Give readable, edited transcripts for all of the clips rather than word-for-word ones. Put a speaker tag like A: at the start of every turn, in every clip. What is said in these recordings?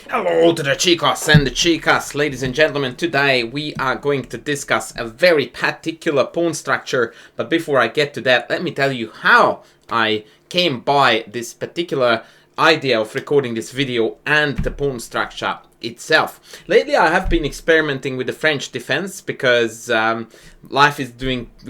A: Hello to the chicas and the chicas, ladies and gentlemen. Today we are going to discuss a very particular pawn structure. But before I get to that, let me tell you how I came by this particular idea of recording this video and the pawn structure itself. Lately I have been experimenting with the French defense because life is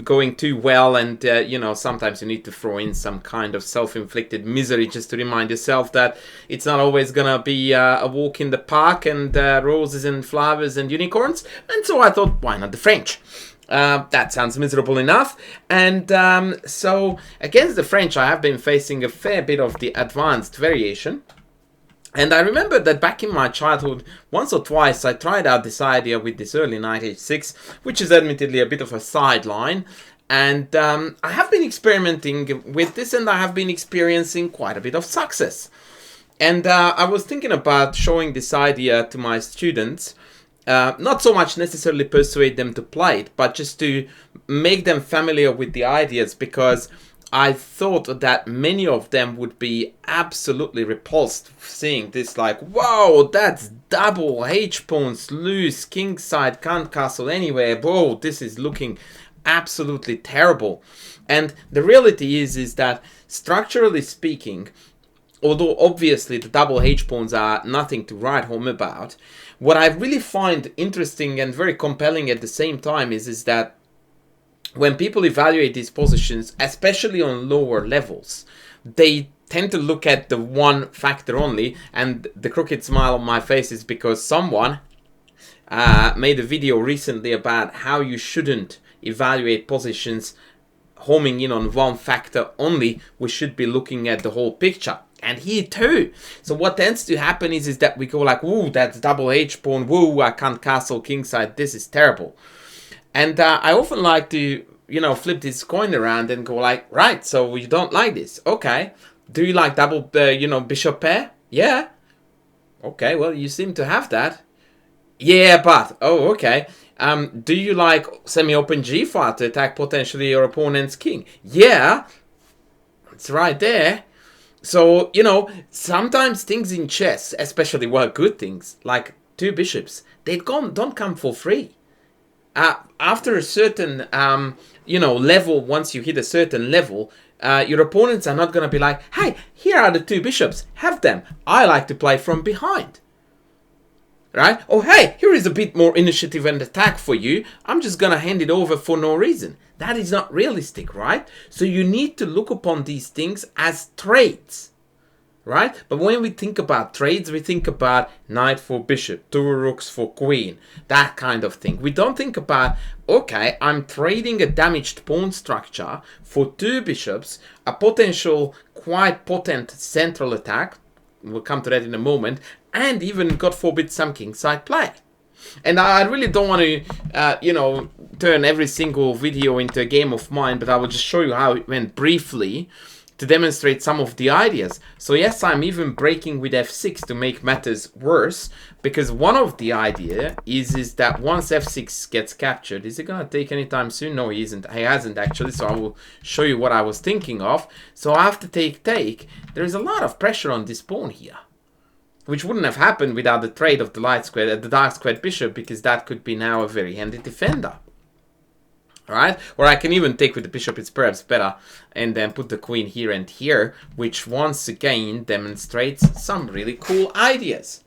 A: going too well, and you know, sometimes you need to throw in some kind of self-inflicted misery just to remind yourself that it's not always gonna be a walk in the park and roses and flowers and unicorns. And so I thought, why not the French? That sounds miserable enough. And so against the French I have been facing a fair bit of the advanced variation. And I remember that back in my childhood, once or twice I tried out this idea with this early knight h6, which is admittedly a bit of a sideline. And I have been experimenting with this, and I have been experiencing quite a bit of success. And I was thinking about showing this idea to my students. Not so much necessarily persuade them to play it, but just to make them familiar with the ideas, because I thought that many of them would be absolutely repulsed seeing this, like, wow, that's double h-pawns, loose, kingside, can't castle anywhere, whoa, this is looking absolutely terrible. And the reality is that structurally speaking, although obviously the double h-pawns are nothing to write home about, what I really find interesting and very compelling at the same time is that when people evaluate these positions, especially on lower levels, they tend to look at the one factor only, and the crooked smile on my face is because someone made a video recently about how you shouldn't evaluate positions homing in on one factor only. We should be looking at the whole picture. And here too. So what tends to happen is that we go like, woo, that's double h-pawn, woo, I can't castle kingside, this is terrible. And I often like to, you know, flip this coin around and go like, right, so you don't like this. Okay. Do you like double, bishop pair? Yeah. Okay, well, you seem to have that. Yeah, but, oh, okay. Do you like semi-open g-file to attack potentially your opponent's king? Yeah. It's right there. So, you know, sometimes things in chess, especially, well, good things, like two bishops, they don't come for free. After a certain, level, once you hit a certain level, your opponents are not going to be like, hey, here are the two bishops, have them. I like to play from behind. Right? Oh, hey, here is a bit more initiative and attack for you. I'm just going to hand it over for no reason. That is not realistic, right? So you need to look upon these things as trades. Right? But when we think about trades, we think about knight for bishop, two rooks for queen, that kind of thing. We don't think about, okay, I'm trading a damaged pawn structure for two bishops, a potential quite potent central attack, we'll come to that in a moment, and even, God forbid, some kingside play. And I really don't want to, turn every single video into a game of mine, but I will just show you how it went briefly to demonstrate some of the ideas. So yes, I'm even breaking with f6 to make matters worse, because one of the idea is that once f6 gets captured, is it gonna take anytime soon? No, he hasn't actually, so I will show you what I was thinking of. So after take, there is a lot of pressure on this pawn here, which wouldn't have happened without the trade of the the dark squared bishop, because that could be now a very handy defender. Right? Or I can even take with the bishop, it's perhaps better, and then put the queen here and here, which once again demonstrates some really cool ideas.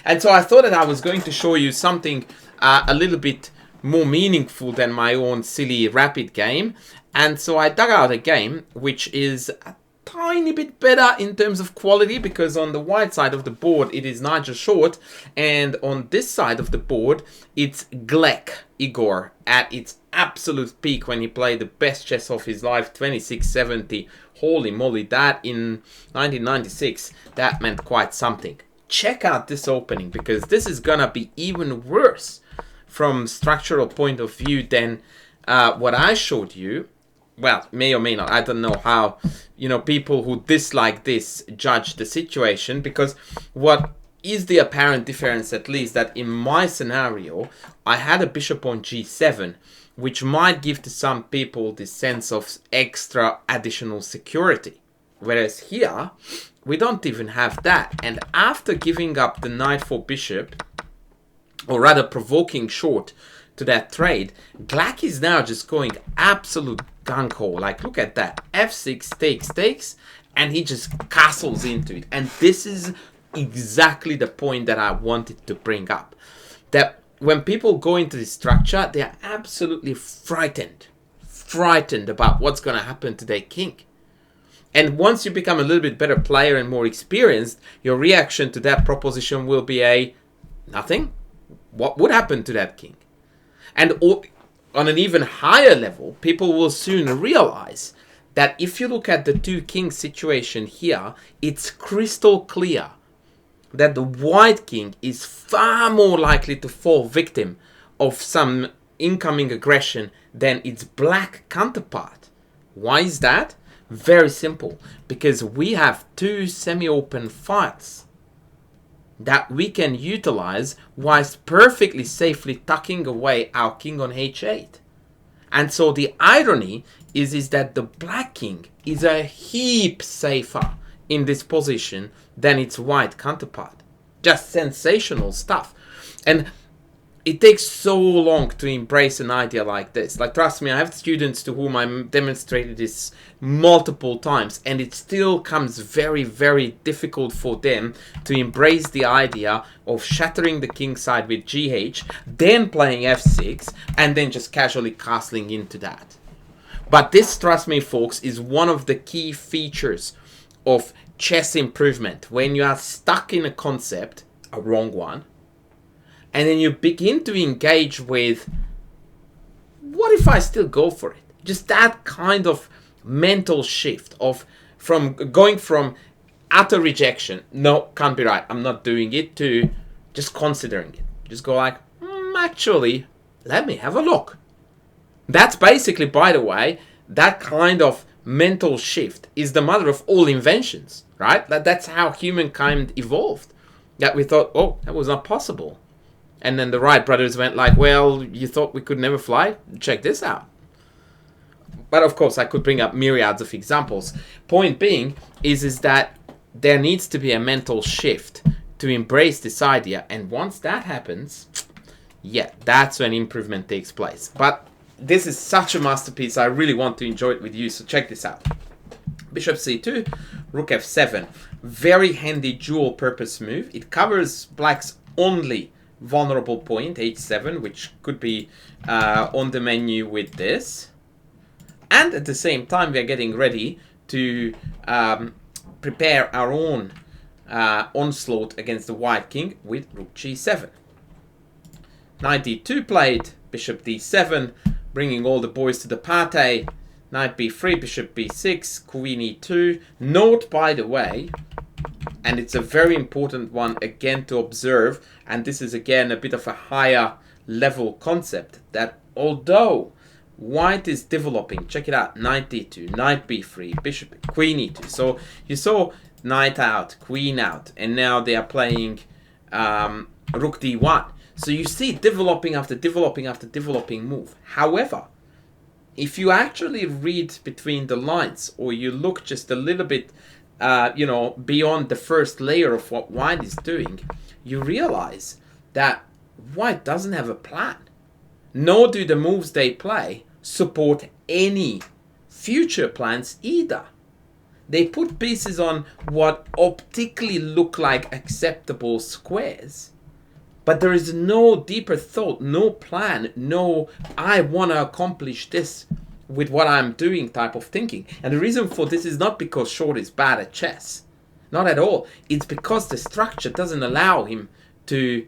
A: And so I thought that I was going to show you something a little bit more meaningful than my own silly rapid game. And so I dug out a game which is a tiny bit better in terms of quality, because on the white side of the board it is Nigel Short, and on this side of the board it's Glek Igor at its absolute peak when he played the best chess of his life, 2670. Holy moly, that in 1996, that meant quite something. Check out this opening, because this is gonna be even worse from structural point of view than what I showed you. Well, may or may not. I don't know how, people who dislike this judge the situation, because what is the apparent difference, at least, that in my scenario, I had a bishop on g7, which might give to some people this sense of extra additional security. Whereas here, we don't even have that. And after giving up the knight for bishop, or rather provoking short to that trade, Black is now just going absolute gung-ho. Like, look at that. F6 takes, and he just castles into it. And this is exactly the point that I wanted to bring up. That when people go into this structure, they are absolutely frightened about what's going to happen to their king. And once you become a little bit better player and more experienced, your reaction to that proposition will be nothing. What would happen to that king? And on an even higher level, people will soon realize that if you look at the two kings situation here, it's crystal clear that the white king is far more likely to fall victim of some incoming aggression than its black counterpart. Why is that? Very simple. Because we have two semi-open files that we can utilize whilst perfectly safely tucking away our king on h8. And so the irony is that the black king is a heap safer in this position than its white counterpart. Just sensational stuff. And it takes so long to embrace an idea like this. Like, trust me, I have students to whom I demonstrated this multiple times, and it still comes very, very difficult for them to embrace the idea of shattering the king side with GH, then playing F6, and then just casually castling into that. But this, trust me, folks, is one of the key features of chess improvement. When you are stuck in a concept, a wrong one, and then you begin to engage with, what if I still go for it? Just that kind of mental shift of going from utter rejection, no, can't be right, I'm not doing it, to just considering it. Just go like, actually, let me have a look. That's basically, by the way, that kind of mental shift is the mother of all inventions, right? That's how humankind evolved. That we thought, oh, that was not possible. And then the Wright brothers went like, well, you thought we could never fly? Check this out. But of course, I could bring up myriads of examples. Point being is that there needs to be a mental shift to embrace this idea. And once that happens, yeah, that's when improvement takes place. But this is such a masterpiece. I really want to enjoy it with you. So check this out. Bishop c2, rook f7. Very handy dual purpose move. It covers black's only vulnerable point, h7, which could be on the menu with this. And at the same time, we are getting ready to prepare our own onslaught against the white king with rook g7. Knight d2 played, bishop d7, bringing all the boys to the party. Knight b3, bishop b6, queen e2. Note, by the way, and it's a very important one again to observe, and this is again a bit of a higher level concept, that although white is developing, check it out, knight d2, knight b3, bishop, queen e2. So you saw knight out, queen out, and now they are playing rook d1. So you see developing after developing after developing move. However, if you actually read between the lines, or you look just a little bit beyond the first layer of what white is doing, you realize that white doesn't have a plan. Nor do the moves they play support any future plans either. They put pieces on what optically look like acceptable squares, but there is no deeper thought, no plan, no I want to accomplish this with what I'm doing type of thinking. And the reason for this is not because short is bad at chess. Not at all. It's because the structure doesn't allow him to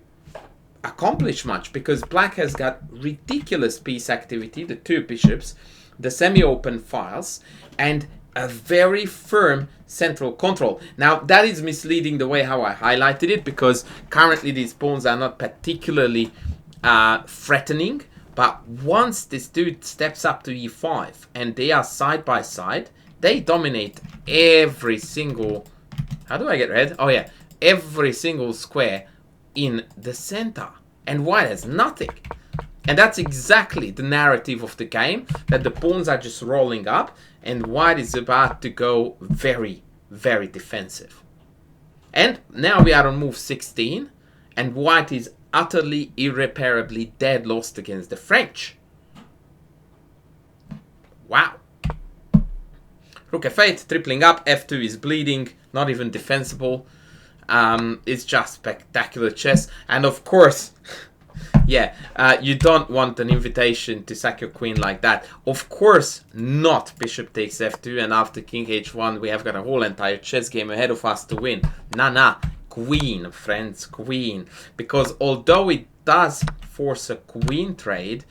A: accomplish much, because black has got ridiculous piece activity, the two bishops, the semi-open files, and a very firm central control. Now, that is misleading the way how I highlighted it, because currently these pawns are not particularly threatening. But once this dude steps up to e5 and they are side by side, they dominate every single... How do I get red? Oh yeah, every single square in the center. And white has nothing. And that's exactly the narrative of the game, that the pawns are just rolling up and white is about to go very, very defensive. And now we are on move 16, and white is utterly, irreparably dead lost against the French. Wow. Rook f8, tripling up, f2 is bleeding, not even defensible. It's just spectacular chess. And of course, yeah, you don't want an invitation to sack your queen like that. Of course not. Bishop takes f2, and after king h1, we have got a whole entire chess game ahead of us to win. Nah, queen, friends, queen. Because although it does force a queen trade,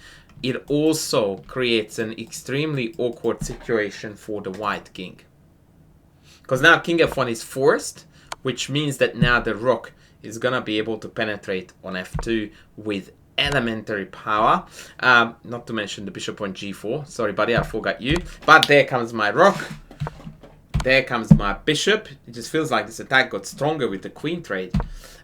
A: it also creates an extremely awkward situation for the white king. Because now king f1 is forced, which means that now the rook is going to be able to penetrate on f2 with elementary power. Not to mention the bishop on g4. Sorry, buddy, I forgot you. But there comes my rook. There comes my bishop. It just feels like this attack got stronger with the queen trade.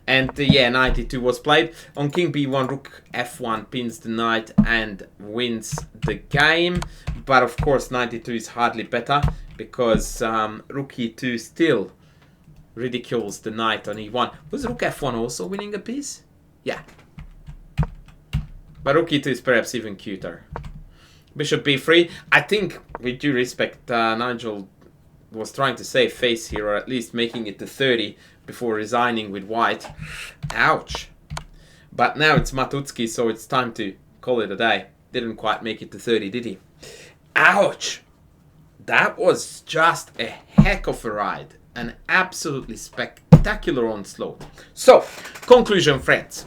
A: And yeah, knight e2 was played. On king b1, rook f1 pins the knight and wins the game. But of course, knight e2 is hardly better because rook e2 still ridicules the knight on e1. Was rook f1 also winning a piece? Yeah. But rook e2 is perhaps even cuter. Bishop b3. I think, with due respect, Nigel was trying to save face here, or at least making it to 30 before resigning with white. Ouch. But now it's Matutsky, so it's time to call it a day. Didn't quite make it to 30, did he? Ouch. That was just a heck of a ride. An absolutely spectacular onslaught. So, conclusion, friends.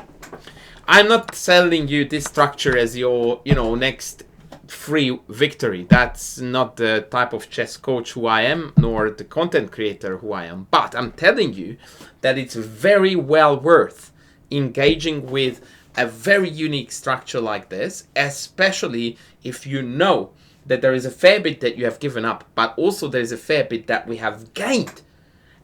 A: I'm not selling you this structure as your, next free victory. That's not the type of chess coach who I am, nor the content creator who I am. But I'm telling you that it's very well worth engaging with a very unique structure like this, especially if you know that there is a fair bit that you have given up, but also there is a fair bit that we have gained.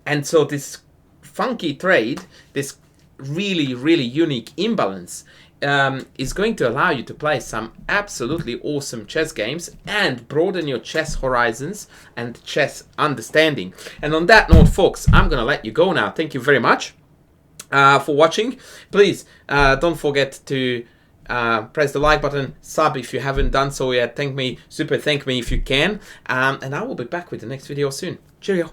A: And so this funky trade, this really, really unique imbalance, is going to allow you to play some absolutely awesome chess games and broaden your chess horizons and chess understanding. And on that note, folks, I'm going to let you go now. Thank you very much for watching. Please don't forget to press the like button, sub if you haven't done so yet. Super thank me if you can. And I will be back with the next video soon. Cheerio.